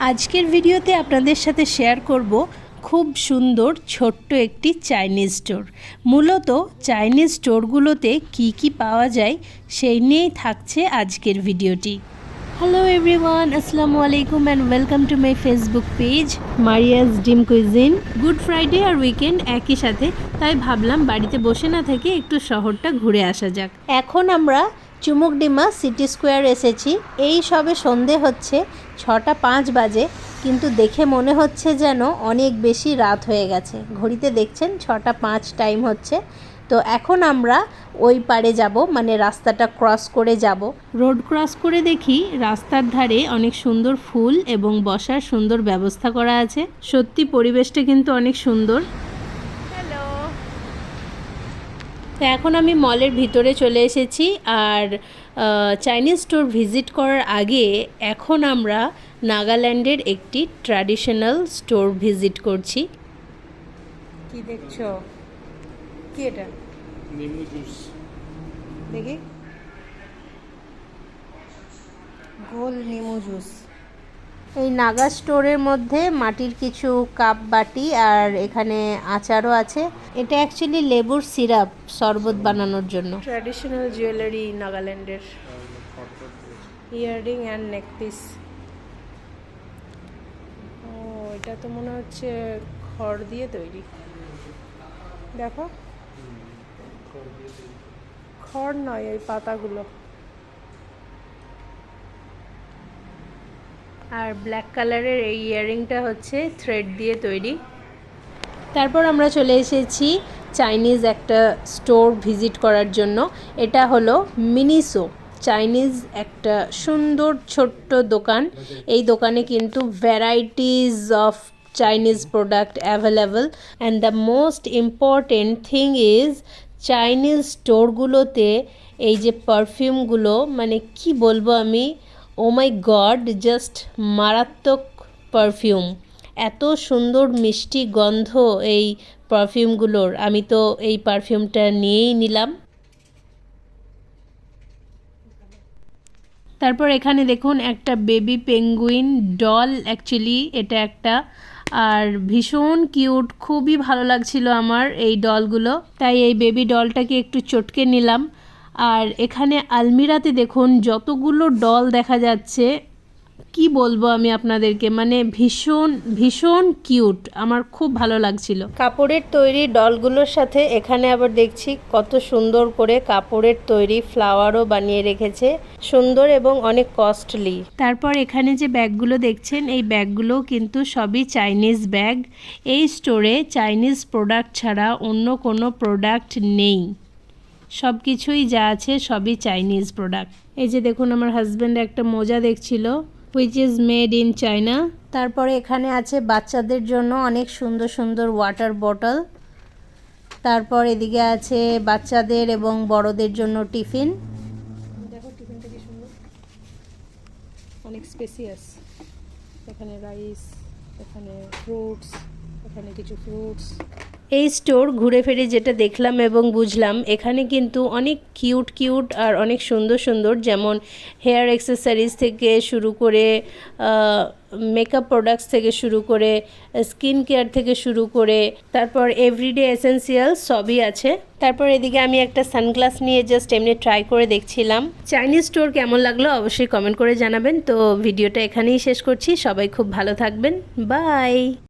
আজকের ভিডিওতে আপনাদের সাথে শেয়ার করব খুব সুন্দর ছোট্ট একটি চাইনিজ স্টোর। মূলত চাইনিজ স্টোরগুলোতে কি পাওয়া যায় সেই নিয়েই থাকছে আজকের ভিডিওটি। হ্যালো এভরিওয়ান, আসসালামু আলাইকুম and welcome to my Facebook page Maria's dream cuisine. Good Friday আর উইকেন্ড একই সাথে, তাই ভাবলাম বাড়িতে বসে না থেকে একটু শহরটা ঘুরে আসা যাক। এখন আমরা চুমুকডিমা সিটি স্কোয়ার এসেছি। এই সবে সন্ধে হচ্ছে, 6টা 5 বাজে, কিন্তু দেখে মনে হচ্ছে যেন অনেক বেশি রাত হয়ে গেছে। ঘড়িতে দেখছেন 6টা 5 টাইম হচ্ছে। তো এখন আমরা ওই পারে যাব, মানে রাস্তাটা ক্রস করে যাব। রোড ক্রস করে দেখি রাস্তার ধারে অনেক সুন্দর ফুল এবং বসার সুন্দর ব্যবস্থা করা আছে। সত্যি পরিবেশটা কিন্তু অনেক সুন্দর। হ্যালো, তো এখন আমি মলের ভিতরে চলে এসেছি। আর চাইনিজ স্টোর ভিজিট করার আগে এখন আমরা নাগাল্যান্ডের একটি ট্র্যাডিশনাল স্টোর ভিজিট করছি। কি দেখছো? কি এটা? নিমু জুস। দেখি, গোল নিমু জুস। এই নাগা স্টোরের মধ্যে মাটির কিছু কাপ বাটি আর এখানে আচারও আছে। এটা অ্যাকচুয়ালি লেবুর সিরাপ, শরবত বানানোর জন্য। ট্র্যাডিশনাল জুয়েলারি নাগাল্যান্ডের, ইয়াররিং অ্যান্ড নেকপিস। ও, এটা তো মনে হচ্ছে খড় দিয়ে তৈরি। দেখো, খড় নয়, ওই পাতাগুলো। আর ব্ল্যাক কালারের এই ইয়াররিংটা হচ্ছে থ্রেড দিয়ে তৈরি। তারপর আমরা চলে এসেছি চাইনিজ একটা স্টোর ভিজিট করার জন্য। এটা হলো মিনিসো, চাইনিজ একটা সুন্দর ছোট্ট দোকান। এই দোকানে কিন্তু varieties of Chinese product available. And the most important thing is, Chinese স্টোরগুলোতে এই যে পারফিউমগুলো, মানে কি বলবো আমি, ও মাই গড, জাস্ট মারাত্মক পারফিউম। এত সুন্দর মিষ্টি গন্ধ এই পারফিউমগুলোর। আমি তো এই পারফিউমটা নিয়েই নিলাম। তারপর এখানে দেখুন একটা বেবি পেঙ্গুইন ডল, অ্যাকচুয়ালি এটা একটা, আর ভীষণ কিউট, খুবই ভালো লাগছিল আমার এই ডলগুলো, তাই এই বেবি ডলটাকে একটু চটকে নিলাম। আর এখানে আলমিরাতে দেখুন যতগুলো ডল দেখা যাচ্ছে, কি বলবো আমি আপনাদেরকে, মানে ভীষণ ভীষণ কিউট, আমার খুব ভালো লাগছিল। কাপড়ের তৈরি ডলগুলোর সাথে এখানে আবার দেখছি কত সুন্দর করে কাপড়ের তৈরি ফ্লাওয়ারও বানিয়ে রেখেছে, সুন্দর এবং অনেক কস্টলি। তারপর এখানে যে ব্যাগগুলো দেখছেন, এই ব্যাগগুলো কিন্তু সবই চাইনিজ ব্যাগ। এই স্টোরে চাইনিজ প্রোডাক্ট ছাড়া অন্য কোনো প্রোডাক্ট নেই, সব কিছুই যা আছে সবই চাইনিজ প্রোডাক্ট। এই যে দেখুন, আমার হাজব্যান্ড একটা মোজা দেখছিল, which is made in China. তারপরে এখানে আছে বাচ্চাদের জন্য অনেক সুন্দর সুন্দর ওয়াটার বটল। তারপর এদিকে আছে বাচ্চাদের এবং বড়দের জন্য টিফিন। দেখো টিফিনটা কি সুন্দর, অনেক স্পেসিয়াস। এখানে রাইস, এখানে ফ্রুটস, এখানে কিছু ফ্রুটস। এই স্টোর ঘুরে ফিরে যেটা দেখলাম এবং বুঝলাম, এখানে কিন্তু অনেক কিউট কিউট আর অনেক সুন্দর সুন্দর, যেমন হেয়ার অ্যাক্সেসরিজ থেকে শুরু করে মেকআপ প্রোডাক্টস থেকে শুরু করে স্কিন কেয়ার থেকে শুরু করে, তারপর এভরিডে এসেন্সিয়ালস সবই আছে। তারপর এদিকে আমি একটা সানগ্লাস নিয়ে জাস্ট এমনি ট্রাই করে দেখছিলাম। চাইনিজ স্টোর কেমন লাগলো অবশ্যই কমেন্ট করে জানাবেন। তো ভিডিওটা এখানেই শেষ করছি, সবাই খুব ভালো থাকবেন, বাই।